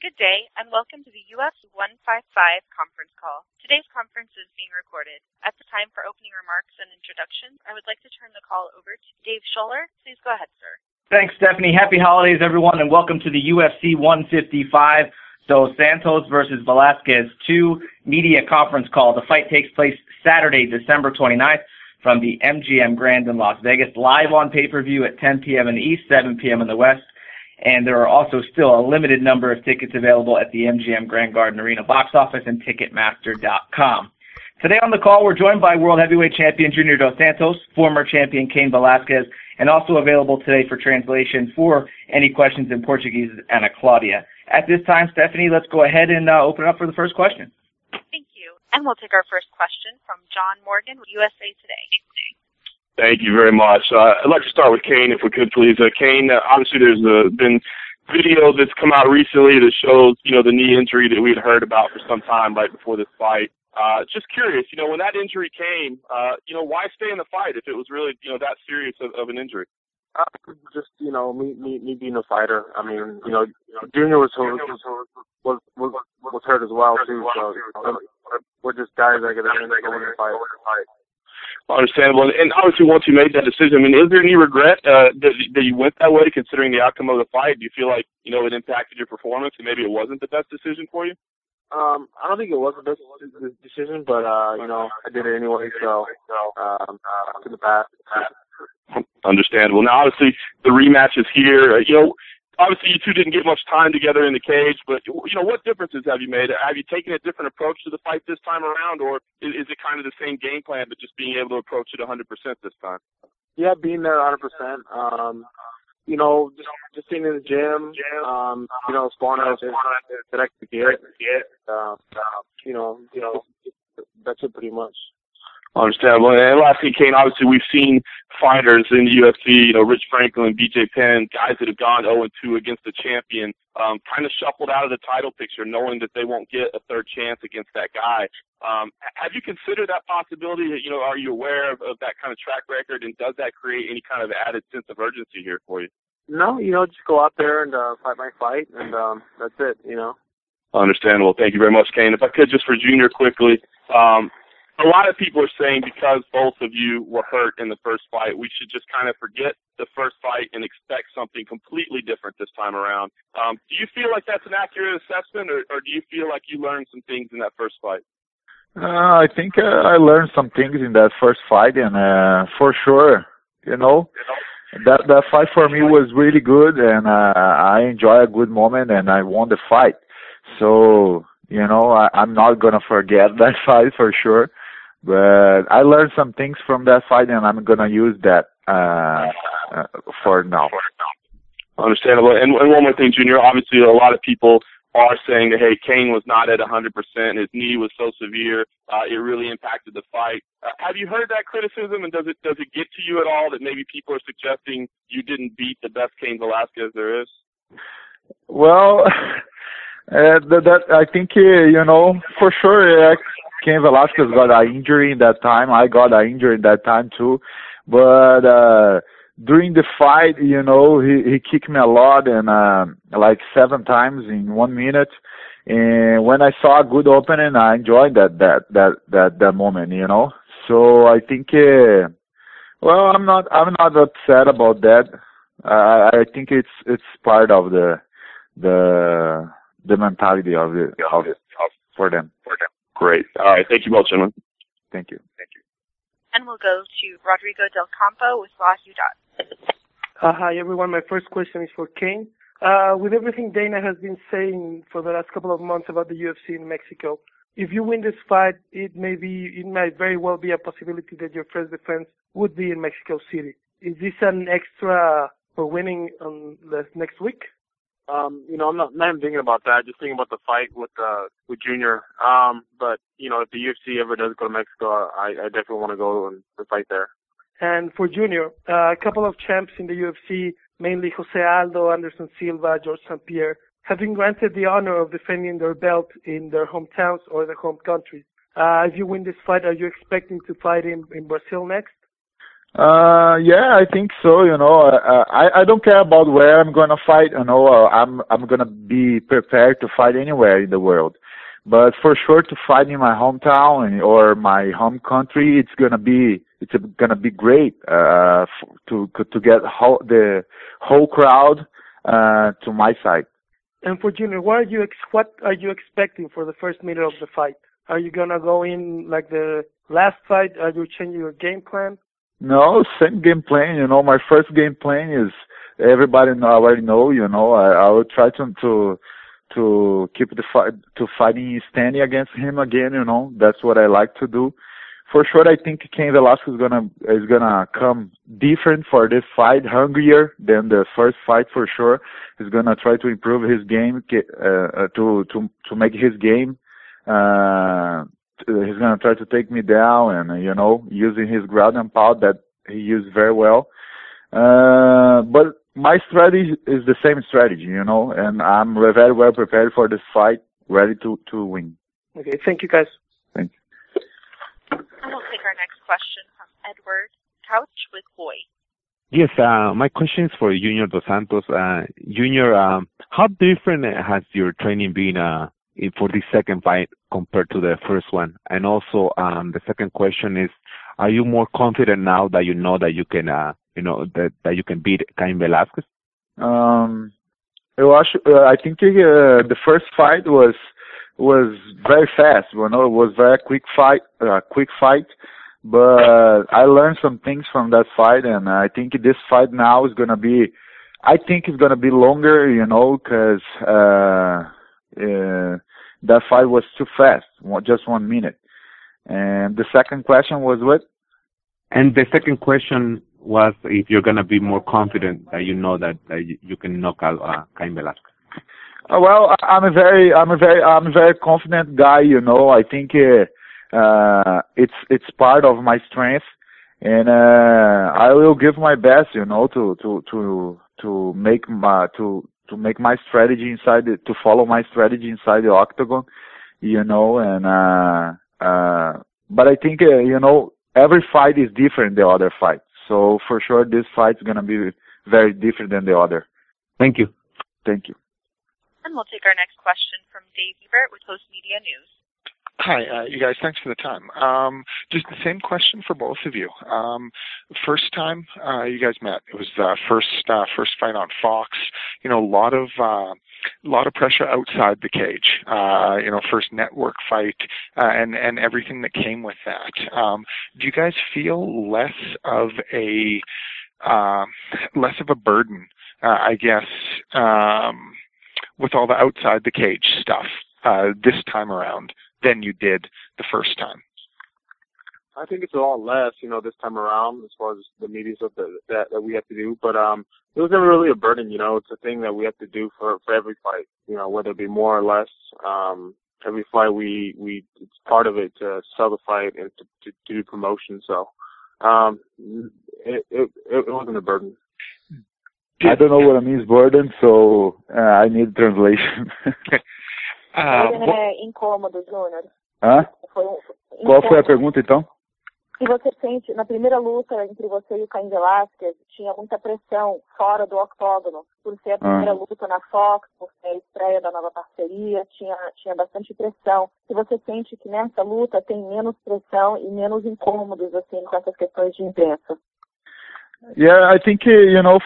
Good day, and welcome to the UFC 155 conference call. Today's conference is being recorded. At the time for opening remarks and introductions, I would like to turn the call over to Dave Scholler. Please go ahead, sir. Thanks, Stephanie. Happy holidays, everyone, and welcome to the UFC 155 Dos Santos versus Velasquez 2 media conference call. The fight takes place Saturday, December 29th from the MGM Grand in Las Vegas, live on pay-per-view at 10 p.m. in the East, 7 p.m. in the West. And there are also still a limited number of tickets available at the MGM Grand Garden Arena box office and Ticketmaster.com. Today on the call, we're joined by World Heavyweight Champion Junior Dos Santos, former champion Cain Velasquez, and also available today for translation for any questions in Portuguese, Ana Claudia. At this time, Stephanie, let's go ahead and open up for the first question. Thank you. And we'll take our first question from John Morgan with USA Today. Thank you very much. I'd like to start with Cain, if we could, please. Cain, obviously there's been video that's come out recently that shows, the knee injury that we'd heard about for some time right before this fight. Just curious, when that injury came, why stay in the fight if it was really, that serious of an injury? Me being a fighter. I mean, Junior was hurt as well too. So we're just guys that get in the fight. Understandable. And obviously, once you made that decision, I mean, is there any regret that you went that way, considering the outcome of the fight? Do you feel like it impacted your performance and maybe it wasn't the best decision for you? I don't think it was the best decision, but I did it anyway. So to the past. Understandable. Now, obviously, the rematch is here. Obviously, you two didn't get much time together in the cage, but, what differences have you made? Have you taken a different approach to the fight this time around, or is it kind of the same game plan, but just being able to approach it 100% this time? Yeah, being there 100%. Just being in the gym, sparring out that I could get. That's it pretty much. Understandable. And lastly, Cain, obviously we've seen fighters in the UFC, Rich Franklin, BJ Penn, guys that have gone 0-2 against the champion, kind of shuffled out of the title picture, knowing that they won't get a third chance against that guy. Have you considered that possibility? Are you aware of that kind of track record, and does that create any kind of added sense of urgency here for you? No, just go out there and fight my fight, and that's it, Understandable. Thank you very much, Cain. If I could, just for Junior quickly, a lot of people are saying because both of you were hurt in the first fight, we should just kind of forget the first fight and expect something completely different this time around. Do you feel like that's an accurate assessment, or do you feel like you learned some things in that first fight? I think I learned some things in that first fight, and for sure, that fight for me was really good, and I enjoyed a good moment, and I won the fight. So, I'm not going to forget that fight for sure. But I learned some things from that fight, and I'm going to use that for now. Understandable. And one more thing, Junior. Obviously, a lot of people are saying that, hey, Cain was not at 100%. His knee was so severe, it really impacted the fight. Have you heard that criticism, and does it get to you at all that maybe people are suggesting you didn't beat the best Cain Velasquez there is? Well, that I think, for sure, Cain Velasquez got an injury in that time. I got an injury in that time too. But during the fight, he kicked me a lot, and like 7 times in 1 minute. And when I saw a good opening, I enjoyed that moment, So I think, I'm not upset about that. I think it's part of the mentality of it for them. Great. All right. Thank you both, gentlemen. Thank you. And we'll go to Rodrigo Del Campo with La Ciudad. Hi, everyone. My first question is for Cain. With everything Dana has been saying for the last couple of months about the UFC in Mexico, if you win this fight, it might very well be a possibility that your first defense would be in Mexico City. Is this an extra for winning next week? I'm not even thinking about that. Just thinking about the fight with Junior. But if the UFC ever does go to Mexico, I definitely want to go and fight there. And for Junior, a couple of champs in the UFC, mainly Jose Aldo, Anderson Silva, George St. Pierre, have been granted the honor of defending their belt in their hometowns or their home countries. If you win this fight, are you expecting to fight in Brazil next? Yeah, I think so. I don't care about where I'm gonna fight. I'm gonna be prepared to fight anywhere in the world. But for sure, to fight in my hometown or my home country, it's gonna be great. To get the whole crowd to my side. And for Junior, what are you expecting for the first minute of the fight? Are you gonna go in like the last fight? Are you changing your game plan? No, same game plan. My first game plan is everybody already know. I will try to keep the fight, to fighting standing against him again. That's what I like to do. For sure, I think Cain Velasquez is gonna come different for this fight, hungrier than the first fight for sure. He's gonna try to improve his game, to make his game. He's gonna try to take me down, and using his ground and pound that he used very well. But my strategy is the same strategy, and I'm very well prepared for this fight, ready to win. Okay, thank you, guys. Thank you. And we'll take our next question from Edward Couch with Boy. Yes, my question is for Junior Dos Santos. Junior, how different has your training been for the second fight compared to the first one? And also, the second question is, are you more confident now that you know that you can, that you can beat Cain Velasquez? I think the first fight was very fast. It was very quick fight. But I learned some things from that fight, and I think this fight now is gonna be. I think it's gonna be longer, because that fight was too fast, just 1 minute. And the second question was what? And the second question was if you're gonna be more confident that that you can knock out Cain Velasquez. Well, I'm a very confident guy. I think it's part of my strength, and I will give my best. To make my strategy to follow my strategy inside the octagon. But I think every fight is different than the other fight. So for sure, this fight's gonna be very different than the other. Thank you. Thank you. And we'll take our next question from Dave Ebert with Post Media News. Hi, you guys. Thanks for the time. Just the same question for both of you. First time you guys met, it was the first fight on Fox. A lot of pressure outside the cage. First network fight, and everything that came with that. Do you guys feel less of a burden, I guess, with all the outside the cage stuff this time around than you did the first time? I think it's a lot less, this time around as far as the media stuff that we have to do. But it was never really a burden, It's a thing that we have to do for every fight, whether it be more or less. Every fight it's part of it to sell the fight and to do promotion. So it wasn't a burden. I don't know what it means burden, so I need translation. Incômodo, Júnior. Hã? Qual foi a pergunta, então? Se você sente, na primeira luta entre você e o Cain Velasquez, tinha muita pressão fora do octógono, por ser a primeira luta na Fox, por ser a estreia da nova parceria, tinha bastante pressão. Se você sente que nessa luta tem menos pressão e menos incômodos, assim, com essas questões de imprensa? Yeah, I think,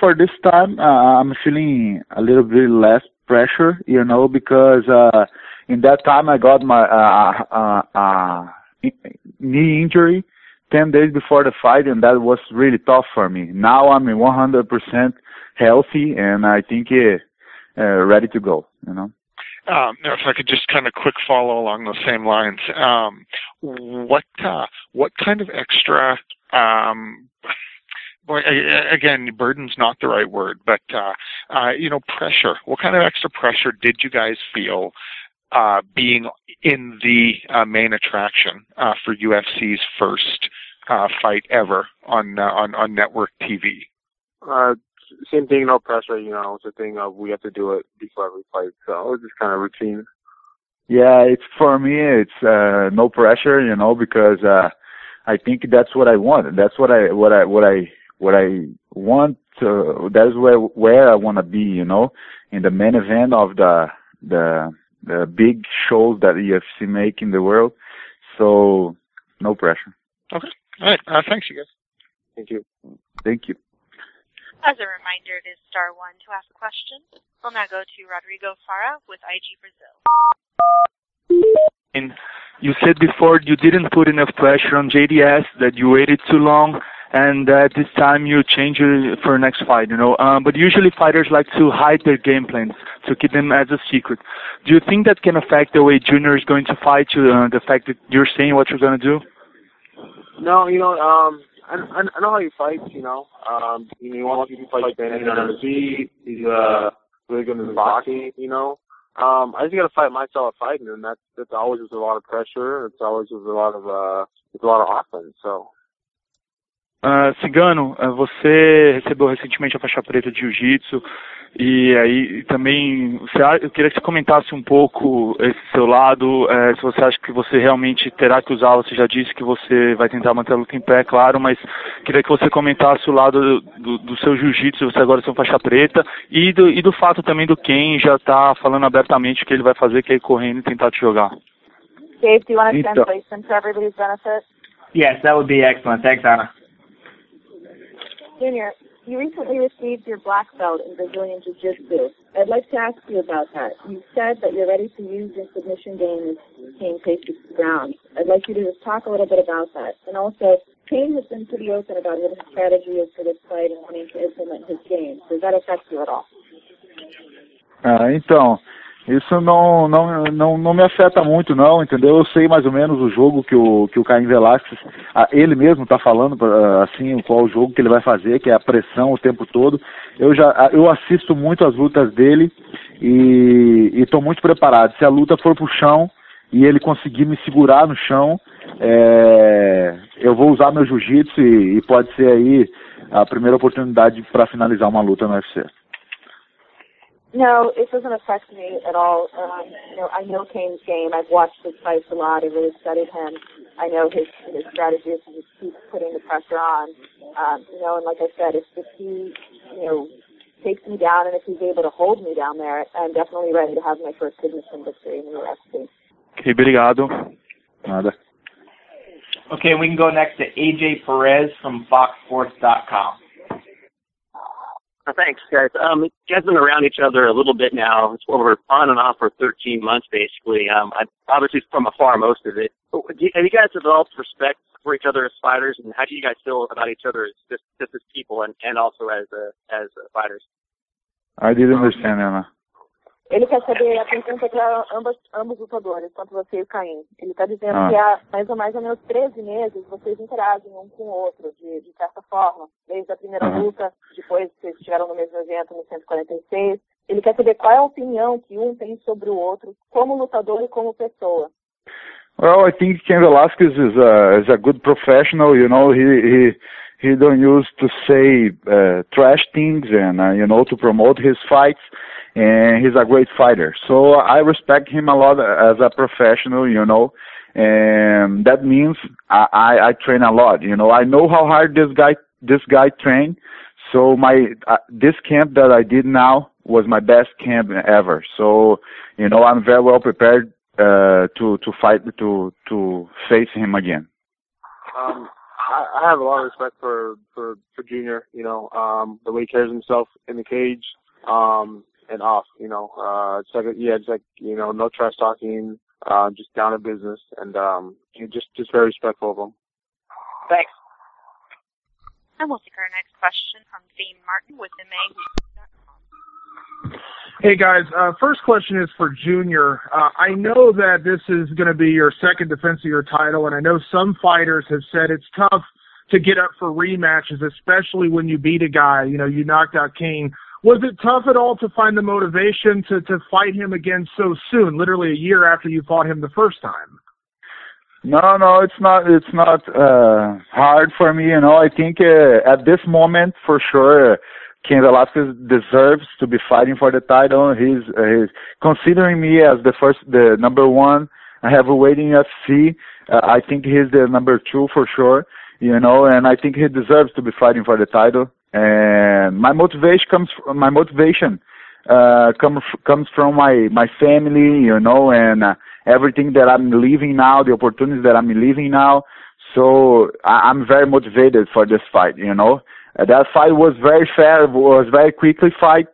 for this time, I'm feeling a little bit less pressure, because in that time I got my knee injury 10 days before the fight, and that was really tough for me. Now I'm 100% healthy, and I think ready to go, Now, if I could just kind of quick follow along those same lines, what kind of extra again, burden's not the right word, but, pressure. What kind of extra pressure did you guys feel being in the main attraction for UFC's first fight ever on network TV? Same thing, no pressure, it's a thing of we have to do it before every fight, so it's just kind of routine. Yeah, for me, it's no pressure, because I think that's what I want. That's what I want. That's where I want to be, you know, in the main event of the big shows that UFC make in the world. So no pressure. Okay. All right. Thanks, you guys. Thank you. Thank you. As a reminder, it is *1 to ask a question. We'll now go to Rodrigo Fara with IG Brazil. And you said before you didn't put enough pressure on JDS, that you waited too long, and that this time you change it for next fight, you know. But usually fighters like to hide their game plans, to keep them as a secret. Do you think that can affect the way Junior is going to fight you, the fact that you're saying what you're going to do? No, you know, I know how he fights, you know. He wants to fight standing on his feet. He's really good in boxing, you know. I just gotta fight my style of fighting, and that's always with a lot of pressure. It's always with a lot of offense. So. Cigano, você recebeu recentemente a faixa preta de Jiu-Jitsu e aí também eu queria que você comentasse um pouco esse seu lado, se você acha que você realmente terá que usar, você já disse que você vai tentar manter a luta em pé, claro, mas queria que você comentasse o lado do seu Jiu-Jitsu, você agora é faixa preta, e do fato também do Cain já tá falando abertamente o que ele vai fazer, que é ir correndo e tentar te jogar. Dave, do you want to translate them for everybody's benefit? Yes, that would be excellent. Thanks, Ana. Junior, you recently received your black belt in Brazilian Jiu-Jitsu. I'd like to ask you about that. You said that you're ready to use your submission game as Cain faces the ground. I'd like you to just talk a little bit about that. And also, Cain has been pretty open about what his strategy is for this fight and wanting to implement his game. Does that affect you at all? Então, isso não me afeta muito, não, entendeu? Eu sei mais ou menos o jogo que o Cain Velasquez, ele mesmo está falando, assim, qual o jogo que ele vai fazer, que é a pressão o tempo todo. Eu assisto muito as lutas dele e estou muito preparado. Se a luta for pro chão e ele conseguir me segurar no chão, eu vou usar meu jiu-jitsu e pode ser aí a primeira oportunidade para finalizar uma luta no UFC. No, it doesn't affect me at all. You know, I know Cain's game. I've watched his fights a lot. I really studied him. I know his strategy is to just keep putting the pressure on. You know, and like I said, if he, you know, takes me down and if he's able to hold me down there, I'm definitely ready to have my first submission victory in the UFC. Okay, obrigado. Nada. Okay, we can go next to AJ Perez from FoxSports.com. Thanks, guys. You guys have been around each other a little bit now. It's over on and off for 13 months, basically. Obviously from afar, most of it. But have you guys developed respect for each other as fighters, and how do you guys feel about each other as just as people and also as fighters? I didn't understand, Ana. Ele quer saber a pergunta para ambos lutadores, tanto você e o Cain. Ele está dizendo que há mais ou menos 13 meses vocês interagem um com o outro, de certa forma, desde a primeira luta, depois vocês estiveram no mesmo evento no 146. Ele quer saber qual é a opinião que um tem sobre o outro, como lutador e como pessoa. Well, I think Cain Velasquez is a good professional. You know, he don't use to say trash things and you know, to promote his fights. And he's a great fighter. So I respect him a lot as a professional, you know, and that means I train a lot, you know. I know how hard this guy trained. So this camp that I did now was my best camp ever. So, you know, I'm very well prepared to fight to face him again. I have a lot of respect for Junior, you know, the way he carries himself in the cage. And off, you know, it's like you know, no trash talking, just down to business, and just very respectful of him. Thanks. And we'll take our next question from Dane Martin with AngryMarks.com. Hey guys, first question is for Junior. I know that this is going to be your second defense of your title, and I know some fighters have said it's tough to get up for rematches, especially when you beat a guy. You know, you knocked out Cain. Was it tough at all to find the motivation to fight him again so soon, literally a year after you fought him the first time? No, it's not hard for me, you know. I think at this moment, for sure, Cain Velasquez deserves to be fighting for the title. He's considering me as the number one heavyweight in UFC. I think he's the number 2 for sure, and I think he deserves to be fighting for the title. And my motivation comes from my family, and everything that I'm living now, the opportunities that I'm living now. So I'm very motivated for this fight, That fight was very fair, was very quickly fight.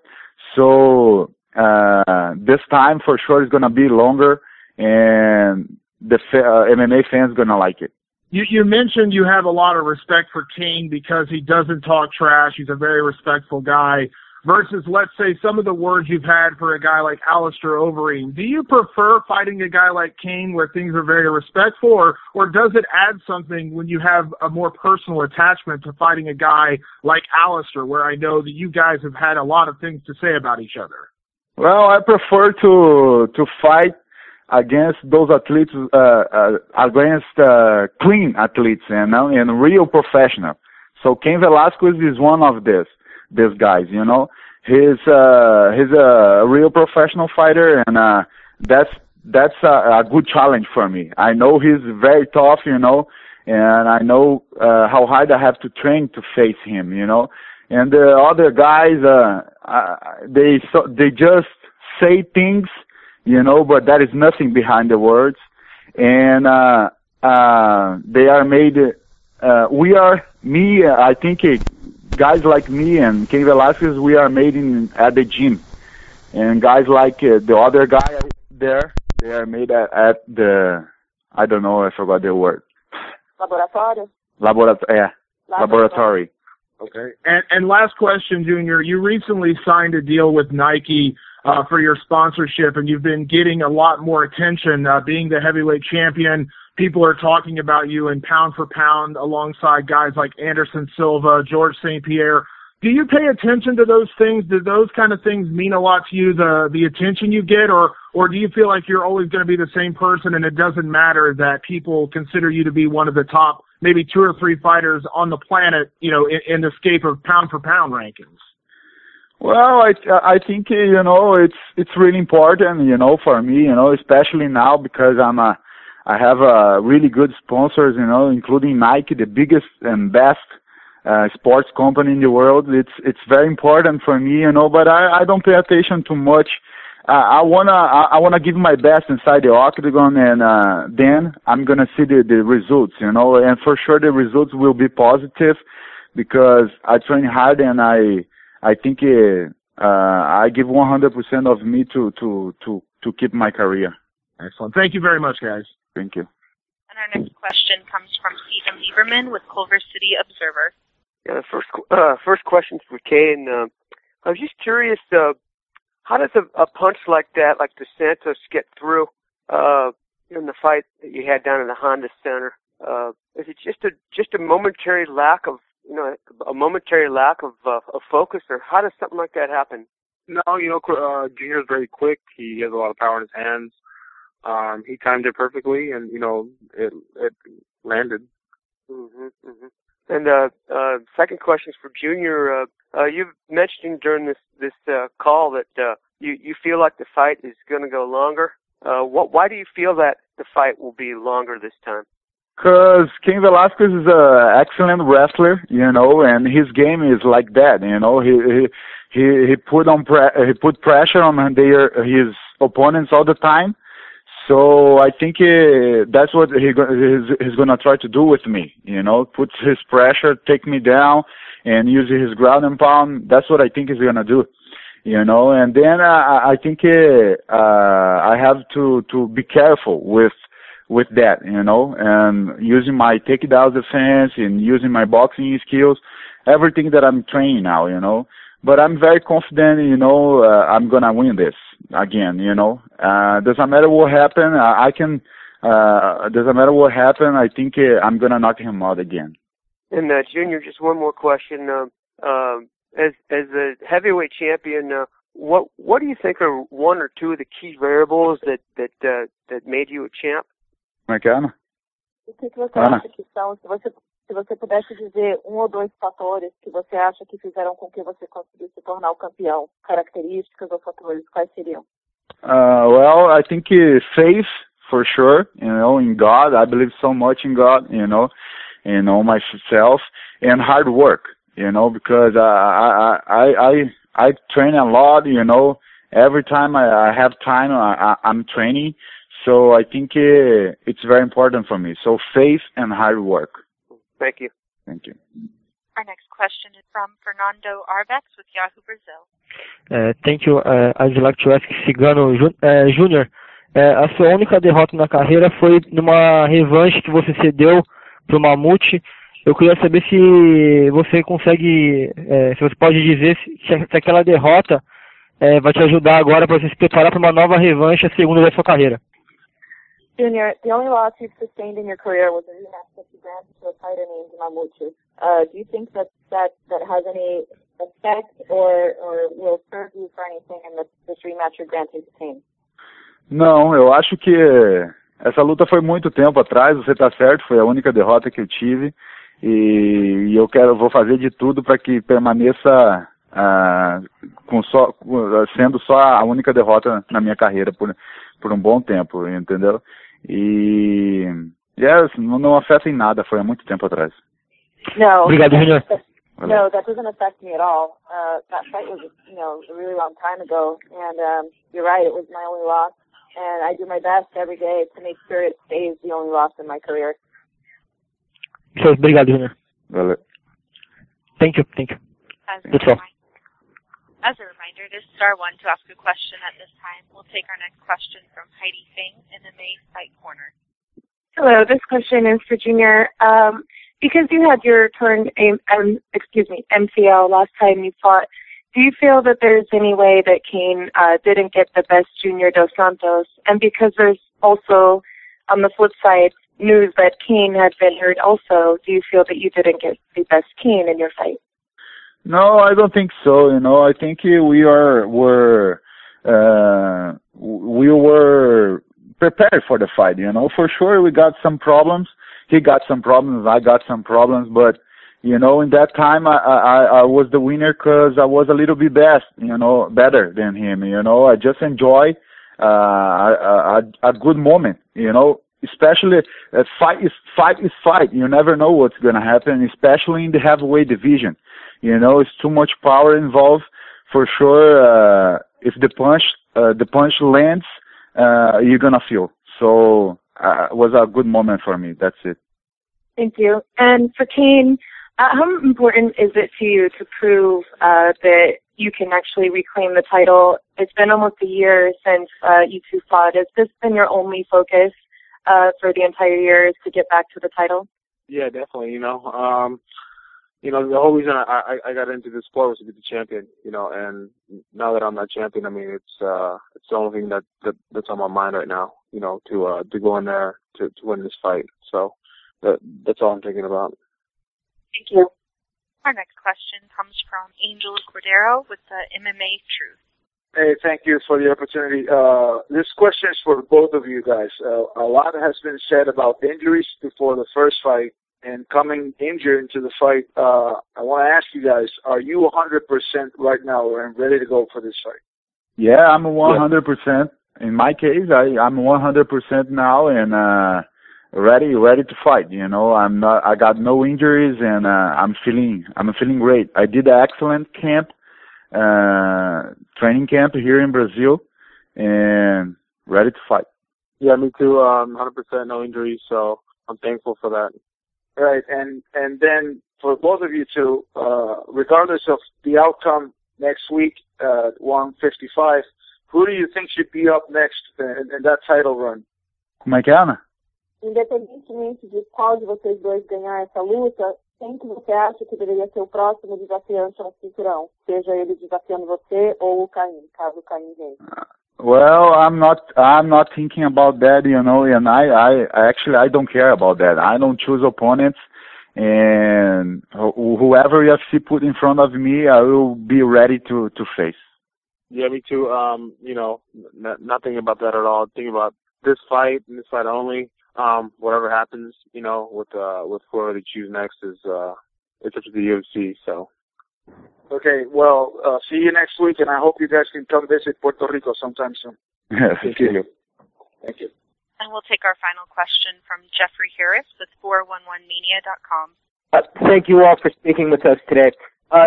So this time for sure is going to be longer, and the MMA fans going to like it. You mentioned you have a lot of respect for Cain because he doesn't talk trash. He's a very respectful guy. Versus, let's say, some of the words you've had for a guy like Alistair Overeem. Do you prefer fighting a guy like Cain where things are very respectful, or does it add something when you have a more personal attachment to fighting a guy like Alistair, where I know that you guys have had a lot of things to say about each other? Well, I prefer to fight against those athletes, against clean athletes, and real professional. So Cain Velasquez is one of these guys, He's a real professional fighter, and that's a good challenge for me. I know he's very tough, and I know how hard I have to train to face him, And the other guys, they just say things, but there is nothing behind the words, and they are made. I think. Guys like me and Cain Velasquez, we are made at the gym, and guys like the other guy there, they are made at the, I don't know, I forgot the word. Laboratory. Okay. And last question, Junior. You recently signed a deal with Nike for your sponsorship, and you've been getting a lot more attention, being the heavyweight champion. People are talking about you in pound for pound alongside guys like Anderson Silva, George St. Pierre. Do you pay attention to those things? Do those kind of things mean a lot to you, the attention you get, or do you feel like you're always going to be the same person and it doesn't matter that people consider you to be one of the top maybe 2 or 3 fighters on the planet, in the scape of pound for pound rankings? Well, I think, it's really important, for me, especially now because I have really good sponsors, including Nike, the biggest and best sports company in the world. It's very important for me, but I don't pay attention too much. I wanna give my best inside the octagon, and then I'm gonna see the results, and for sure the results will be positive because I train hard, and I think I give 100% of me to keep my career. Excellent. Thank you very much, guys. Thank you. And our next question comes from Stephen Lieberman with Culver City Observer. Yeah, the first question for Cain. I was just curious, how does a punch like that, like the Santos, get through in the fight that you had down in the Honda Center? Is it just a momentary lack of focus, or how does something like that happen? No, Junior's very quick. He has a lot of power in his hands. He timed it perfectly, and it landed. And second question is for Junior. You've mentioned during this call that you feel like the fight is going to go longer. Why do you feel that the fight will be longer this time? Because Cain Velasquez is an excellent wrestler, and his game is like that. He put pressure on his opponents all the time. So I think that's what he's going to try to do with me, put his pressure, take me down, and use his ground and pound. That's what I think he's going to do, and then I think I have to be careful with that, and using my takedown defense and using my boxing skills, everything that I'm training now, But I'm very confident, I'm going to win this again, Doesn't matter what happen, doesn't matter what happen, I think I'm going to knock him out again. And Junior, just one more question. As a heavyweight champion, what do you think are 1 or 2 of the key variables that made you a champ? Ana? O que você acha que são, se você pudesse dizer 1 ou 2 fatores que você acha que fizeram com que você conseguisse se tornar o campeão, características ou fatores, quais seriam? Well, I think faith for sure, in God. I believe so much in God, and on myself, and hard work, because I train a lot, every time I have time, I'm training, so I think it's very important for me. So faith and hard work. Thank you. Thank you. Our next question is from Fernando Arbex with Yahoo Brazil. Thank you. I'd like to ask Cigano Júnior, a sua única derrota na carreira foi numa revanche que você cedeu para o Mamute. Eu queria saber se você consegue, se você pode dizer se aquela derrota vai te ajudar agora para você se preparar para uma nova revanche, a segunda da sua carreira. Junior, the only loss you've sustained in your career was a rematch that you granted to a fighter named Mamute. Do you think that has any effect or will serve you for anything in this rematch you're granting to Cain? Não, eu acho que essa luta foi muito tempo atrás, você está certo, foi a única derrota que eu tive e vou fazer de tudo para que permaneça sendo só a única derrota na minha carreira por um bom tempo, entendeu? E não afeta em nada, foi há muito tempo atrás. No. Obrigado, Junior. No, that doesn't affect me at all. That fight was, a really long time ago, and you're right, it was my only loss, and I do my best every day to make sure it stays the only loss in my career. Obrigado, Junior. Valeu. Thank you. That's all. As a reminder, it is star one to ask a question at this time. We'll take our next question from Heidi Fang in the May Fight Corner. Hello, this question is for Junior. Because you had your turn, MCL last time you fought, do you feel that there's any way that Cain didn't get the best Junior dos Santos? And because there's also, on the flip side, news that Cain had been hurt also, do you feel that you didn't get the best Cain in your fight? No, I don't think so. I think we were prepared for the fight. For sure we got some problems. He got some problems. I got some problems. But in that time I was the winner because I was a little bit better than him. I just enjoy a good moment. Especially fight is fight. You never know what's gonna happen, especially in the heavyweight division. It's too much power involved. For sure, if the punch lands, you're gonna feel. So it was a good moment for me. That's it. Thank you. And for Cain, how important is it to you to prove that you can actually reclaim the title? It's been almost a year since you two fought. Has this been your only focus for the entire year, is to get back to the title? Yeah, definitely. The whole reason I got into this sport was to be the champion, and now that I'm not champion, it's the only thing that's on my mind right now, to go in there to win this fight. So that's all I'm thinking about. Thank you. Our next question comes from Angel Cordero with the MMA Truth. Hey, thank you for the opportunity. This question is for both of you guys. A lot has been said about injuries before the first fight. And coming injured into the fight, I want to ask you guys, are you 100% right now and ready to go for this fight? Yeah, I'm 100%. In my case, I'm 100% now and ready to fight. I got no injuries and I'm feeling great. I did an excellent camp, training camp here in Brazil, and ready to fight. Yeah, me too. 100% no injuries, so I'm thankful for that. Right, and then for both of you two, regardless of the outcome next week at 155, who do you think should be up next in that title run? Como é que é, Ana? Independentemente de qual de vocês dois ganhar essa luta, quem que você acha que deveria ser o próximo desafiante ao cinturão? Seja ele desafiando você ou o Cain, caso o Cain vença. Well, I'm not thinking about that, and I actually don't care about that. I don't choose opponents, and whoever UFC put in front of me, I will be ready to face. Yeah, me too. Not thinking about that at all. Thinking about this fight and this fight only. Whatever happens, with whoever they choose next it's up to the UFC. So. Okay, well, see you next week, and I hope you guys can come visit Puerto Rico sometime soon. Thank you. Thank you. And we'll take our final question from Jeffrey Harris with 411media.com. Thank you all for speaking with us today.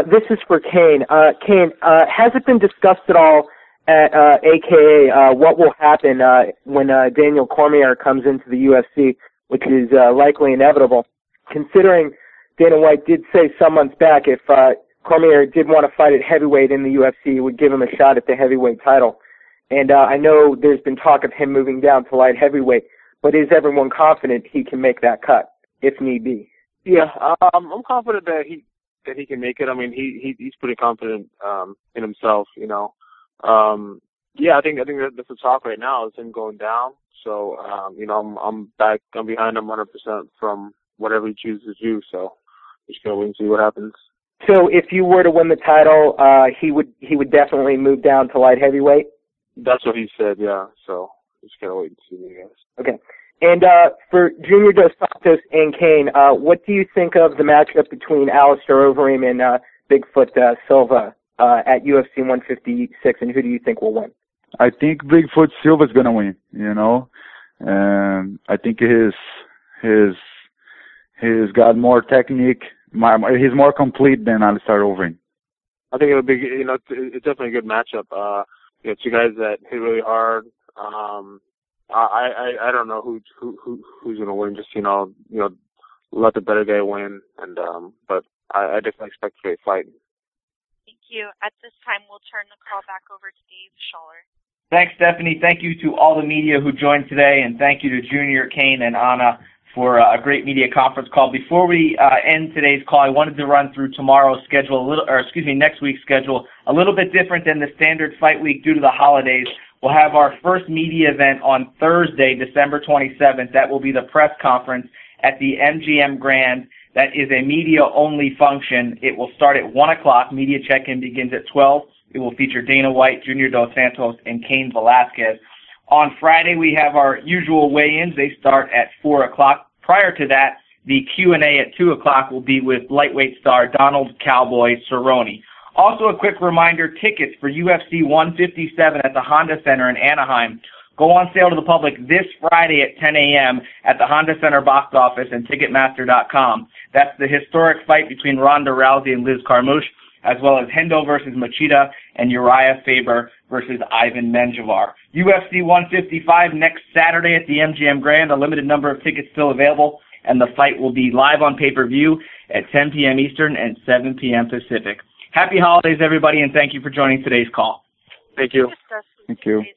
This is for Cain. Cain, has it been discussed at all at AKA what will happen when Daniel Cormier comes into the UFC, which is likely inevitable, considering Dana White did say some months back if Cormier did want to fight at heavyweight in the UFC, it would give him a shot at the heavyweight title. And I know there's been talk of him moving down to light heavyweight, but is everyone confident he can make that cut, if need be? Yeah, I'm confident that he can make it. I mean, he's pretty confident in himself, you know. Yeah, I think that's the talk right now is him going down. So, you know, I'm behind him 100% from whatever he chooses to do. So, just gonna wait and see what happens. So, if you were to win the title, he would definitely move down to light heavyweight. That's what he said, yeah. So, just gotta wait and see, I guess. Okay. And for Junior Dos Santos and Cain, what do you think of the matchup between Alistair Overeem and Bigfoot Silva at UFC 156, and who do you think will win? I think Bigfoot Silva is gonna win. You know, I think he's got more technique. He's more complete than Alistair Overeem. I think it'll be, you know, it's definitely a good matchup. You know, two guys that hit really hard. I don't know who's gonna win. Just you know, let the better guy win. And but I definitely expect a great fight. Thank you. At this time, we'll turn the call back over to Dave Scholler. Thanks, Stephanie. Thank you to all the media who joined today, and thank you to Junior, Cain, and Anna for a great media conference call. Before we end today's call, I wanted to run through tomorrow's schedule next week's schedule a little bit different than the standard fight week due to the holidays. We'll have our first media event on Thursday, December 27th. That will be the press conference at the MGM Grand. That is a media-only function. It will start at 1 o'clock. Media check-in begins at 12. It will feature Dana White, Junior Dos Santos, and Cain Velasquez. On Friday, we have our usual weigh-ins. They start at 4 o'clock. Prior to that, the Q&A at 2 o'clock will be with lightweight star Donald Cowboy Cerrone. Also, a quick reminder, tickets for UFC 157 at the Honda Center in Anaheim go on sale to the public this Friday at 10 a.m. at the Honda Center box office and Ticketmaster.com. That's the historic fight between Ronda Rousey and Liz Carmouche, as well as Hendo versus Machida and Uriah Faber versus Ivan Menjivar. UFC 155 next Saturday at the MGM Grand. A limited number of tickets still available, and the fight will be live on pay-per-view at 10 p.m. Eastern and 7 p.m. Pacific. Happy holidays, everybody, and thank you for joining today's call. Thank you. Thank you.